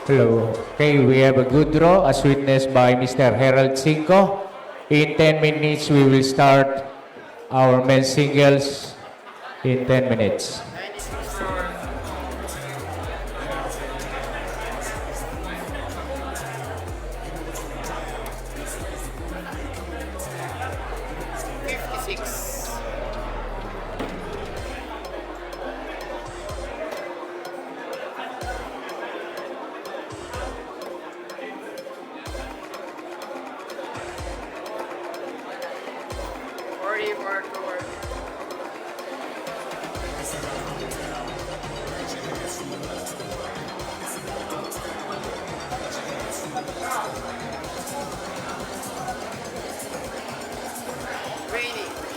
Hello. Okay, we have a good draw as witnessed by Mr. Harold Cinco. In 10 minutes, we will start our men's singles in 10 minutes. 56. Forty more forward. Ready.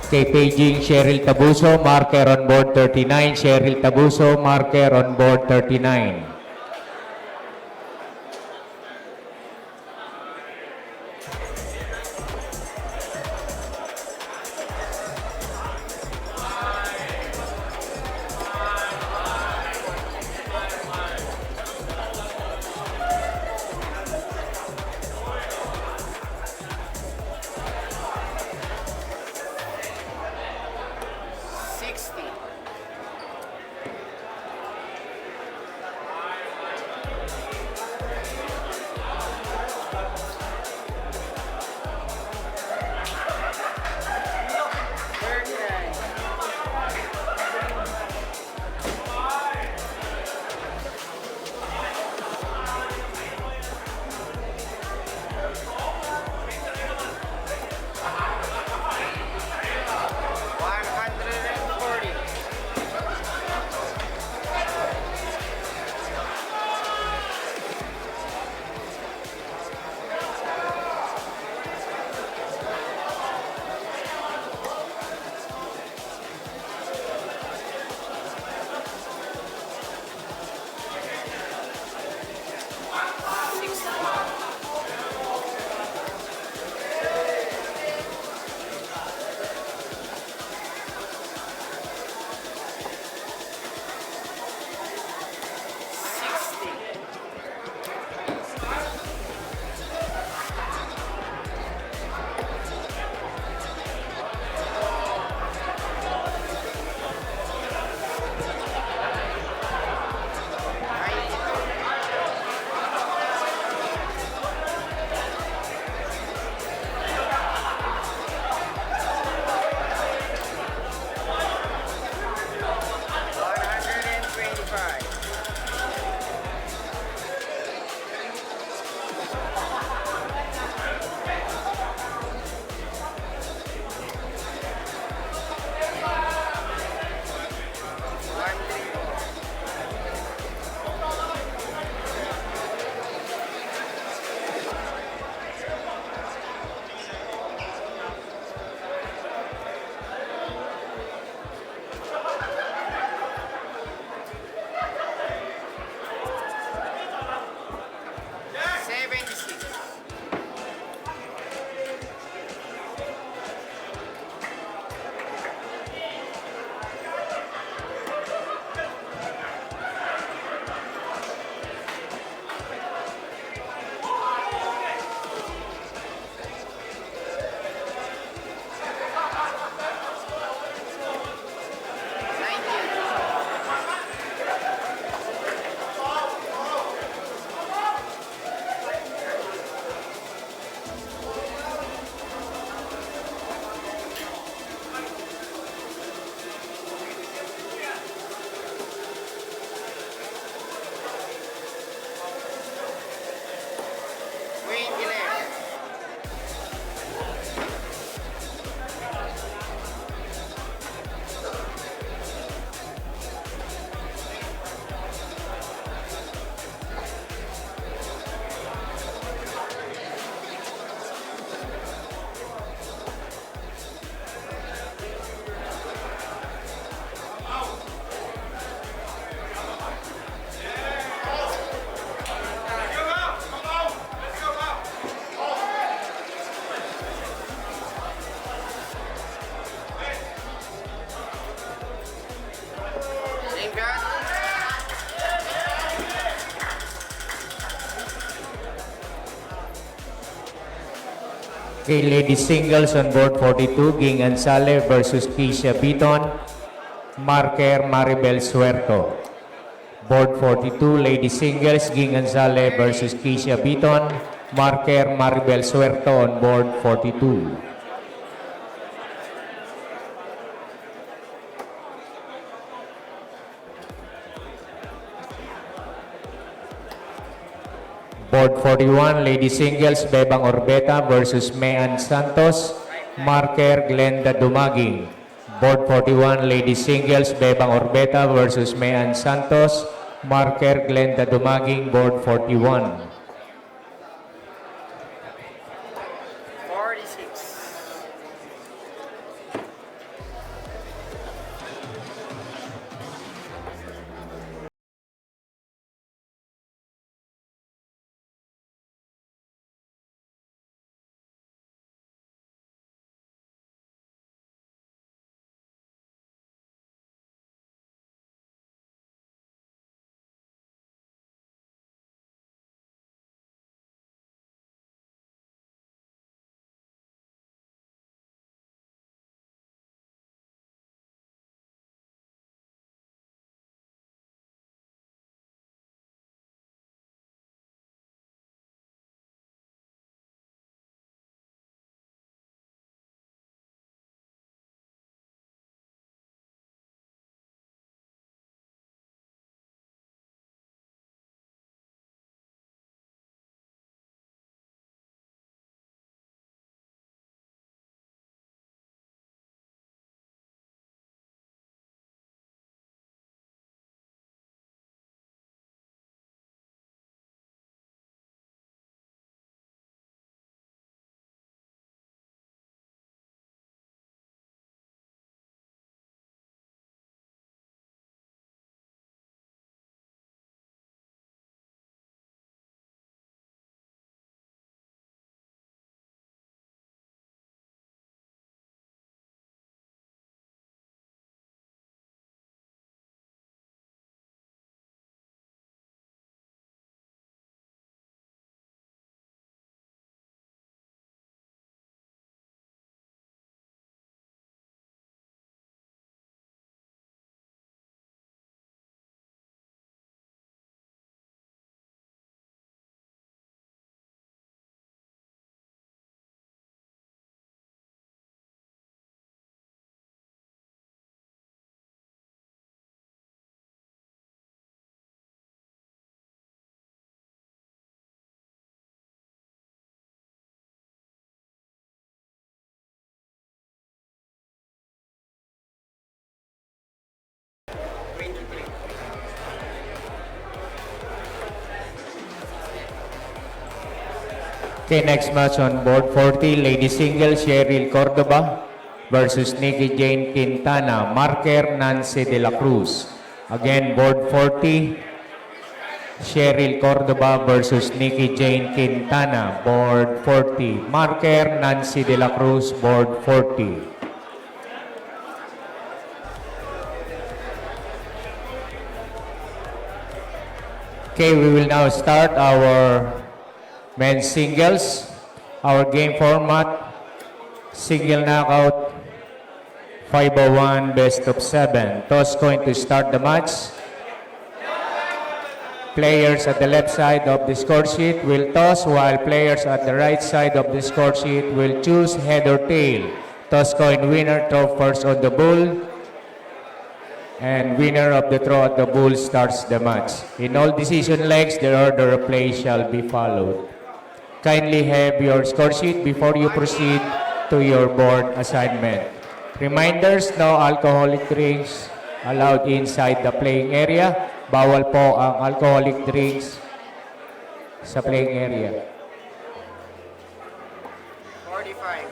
Okay, paging Cheryl Tabuso, marker on board 39. Cheryl Tabuso, marker on board 39. Okay, ladies singles on board 42, Ging Ansale versus Keisha Biton. Marker Maribel Suerto. Board 42, ladies singles, Ging Ansale versus Keisha Biton. Marker Maribel Suerto on board 42. Board 41, ladies singles, Bebang Orbeta versus Mayan Santos. Marker Glenda Dumaging. Board 41, ladies singles, Bebang Orbeta versus Mayan Santos. Marker Glenda Dumaging, board 41. 46. Okay, next match on board 40, ladies singles, Cheryl Cordoba versus Nikki Jane Quintana. Marker Nancy De La Cruz. Again, board 40, Cheryl Cordoba versus Nikki Jane Quintana. Board 40. Marker Nancy De La Cruz, board 40. Okay, we will now start our men's singles. Our game format, single knockout, 501 best of 7. Toss coin to start the match. Players at the left side of the score sheet will toss, while players at the right side of the score sheet will choose head or tail. Toss coin winner throw first on the bull, and winner of the throw at the bull starts the match. In all decision legs, the order of play shall be followed. Kindly have your score sheet before you proceed to your board assignment. Reminders, no alcoholic drinks allowed inside the playing area. Bawal po ang alcoholic drinks sa playing area. 45.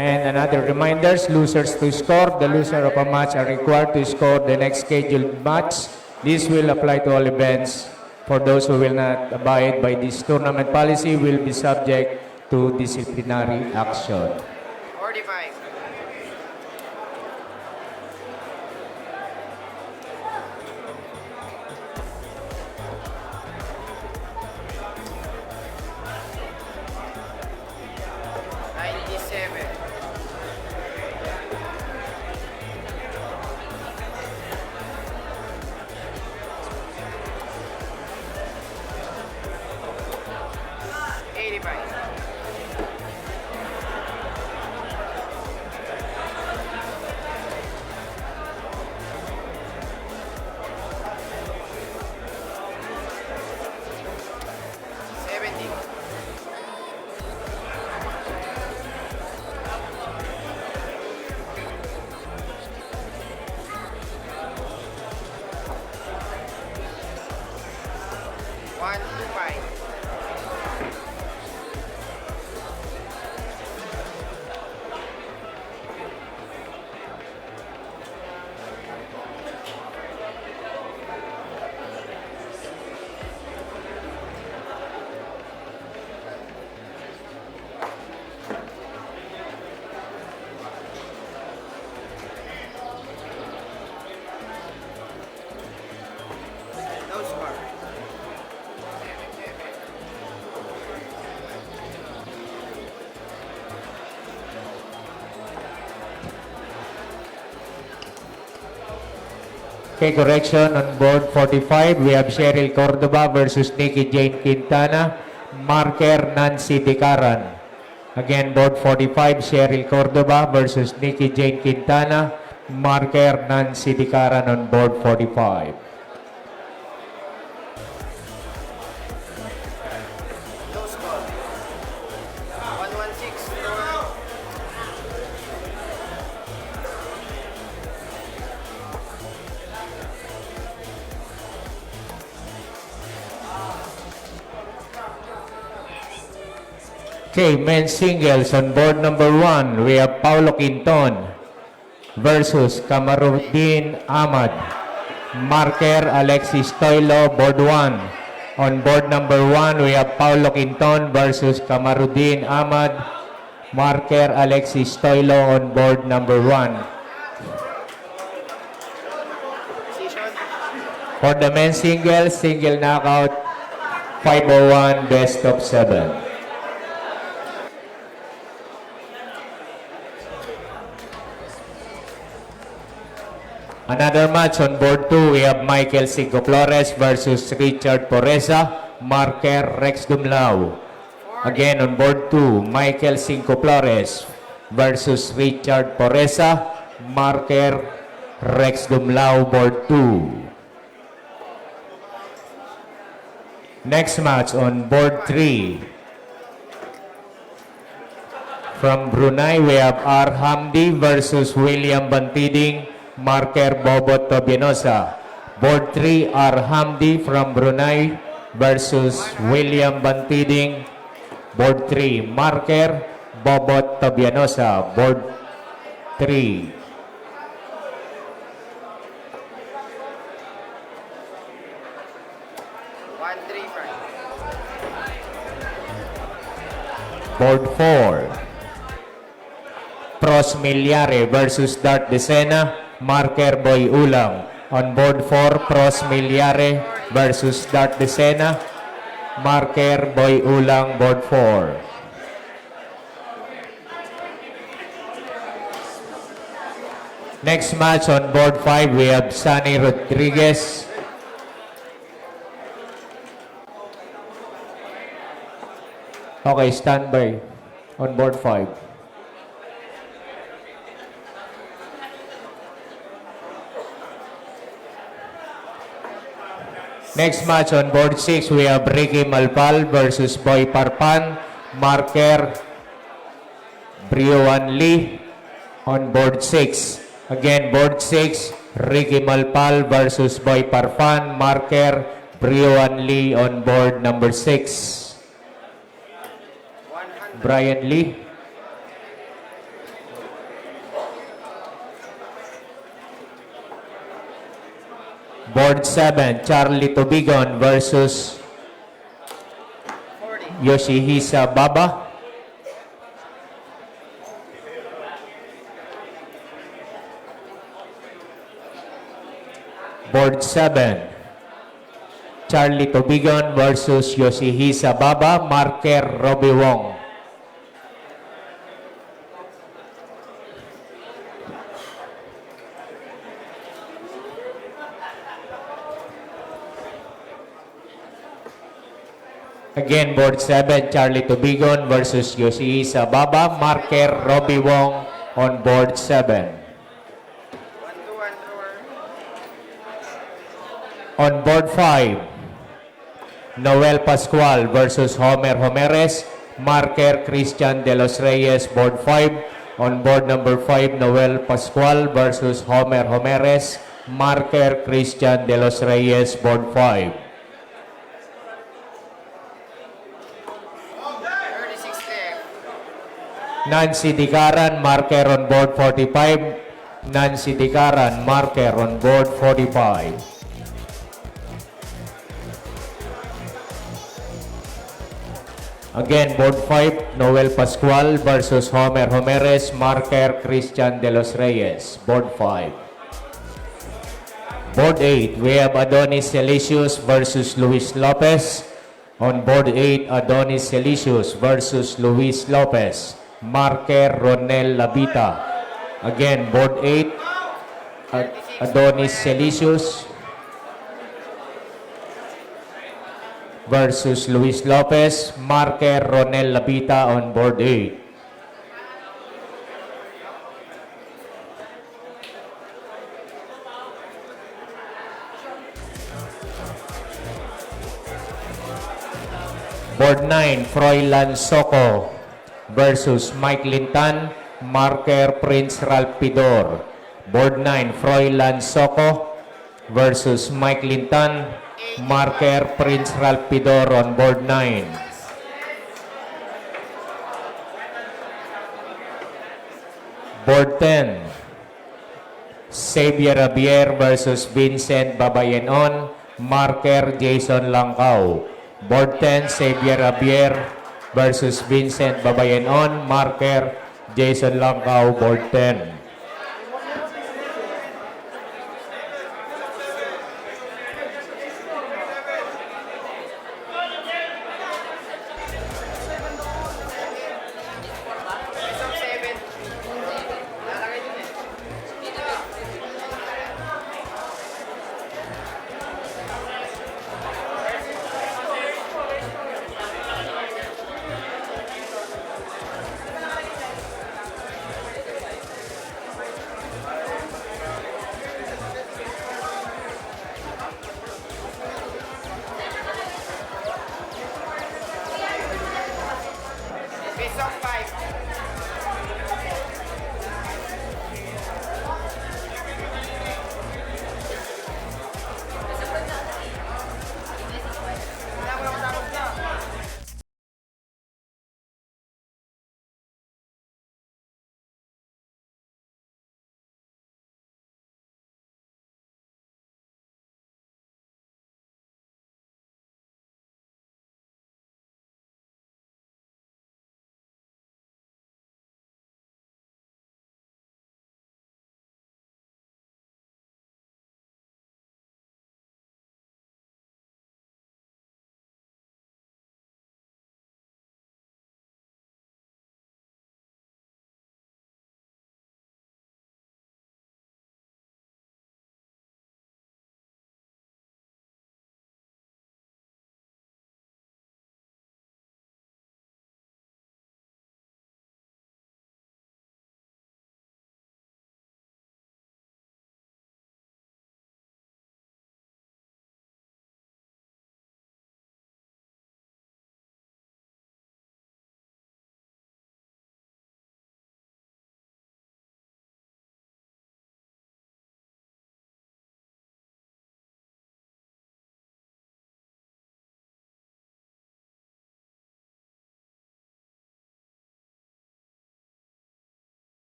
And another reminders, losers to score. The loser of a match are required to score the next scheduled match. This will apply to all events. For those who will not abide by this tournament policy will be subject to disciplinary action. 45. Okay, correction on board 45. We have Cheryl Cordova versus Nikki Jane Quintana. Marker Nancy Dicaran. Again, board 45, Cheryl Cordova versus Nikki Jane Quintana. Marker Nancy Dicaran on board 45. No score. 116 thrower. Okay, men's singles on board number 1. We have Paulo Quinton versus Kamaruddin Ahmad. Marker Alexis Toilo, board 1. On board number 1, we have Paulo Quinton versus Kamaruddin Ahmad. Marker Alexis Toilo on board number 1. Decision. For the men's singles, single knockout, 501, best of 7. Another match on board 2, we have Michael Cinco Flores versus Richard Poreza, marker Rex Dumlao. Again on board 2, Michael Cinco Flores versus Richard Poreza, marker Rex Dumlao, board 2. Next match on board 3. From Brunei, we have R. Hamdi versus William Bantiding, marker Bobot Tobianosa. Board 3, R. Hamdi from Brunei versus William Bantiding. Board 3, marker Bobot Tobianosa. Board 3. One, three, five. Board 4. Pros Milyare versus Dart Decena, marker Boy Ulang. On board 4, Pros Milyare versus Dart Decena, marker Boy Ulang, board 4. Next match on board 5, we have Sunny Rodriguez. Okay, standby on board 5. Next match on board 6, we have Ricky Malpal versus Boy Parpan, marker Briuan Lee on board 6. Again, board 6, Ricky Malpal versus Boy Parpan, marker Briuan Lee on board number 6. 100. Brian Lee. Board 7, Charlie Tubigon versus 40. Yoshihisa Baba. Board 7, Charlie Tubigon versus Yoshihisa Baba, marker Robbie Wong. Again, board 7, Charlie Tubigon versus Yoshihisa Baba, marker Robbie Wong on board 7. 1, 2, 1 thrower. On board 5, Noel Pascual versus Homer Homeres, marker Christian De Los Reyes, board 5. On board number 5, Noel Pascual versus Homer Homeres, marker Christian De Los Reyes, board 5. 36 left. Nancy Dicaran, marker on board 45. Nancy Dicaran, marker on board 45. Again, board 5, Noel Pascual versus Homer Homeres, marker Christian De Los Reyes, board 5. Board 8, we have Adonis Celicius versus Luis Lopez. On board 8, Adonis Celicius versus Luis Lopez, marker Ronel Labita. Again, board 8, Adonis Celicius versus Luis Lopez. Marker Ronel Labita on board 8. Board 9, Froilan Soco versus Mike Lintan, marker Prince Ralph Pidor. Board 9, Froilan Soco versus Mike Lintan, marker Prince Ralph Pidor on board 9. Board 10, Xavier Javier versus Vincent Babayenon, marker Jason Langkao. Board 10, Xavier Javier versus Vincent Babayenon, marker Jason Langkao, board 10. Isang 7. Lalagay dun eh. Isang 5.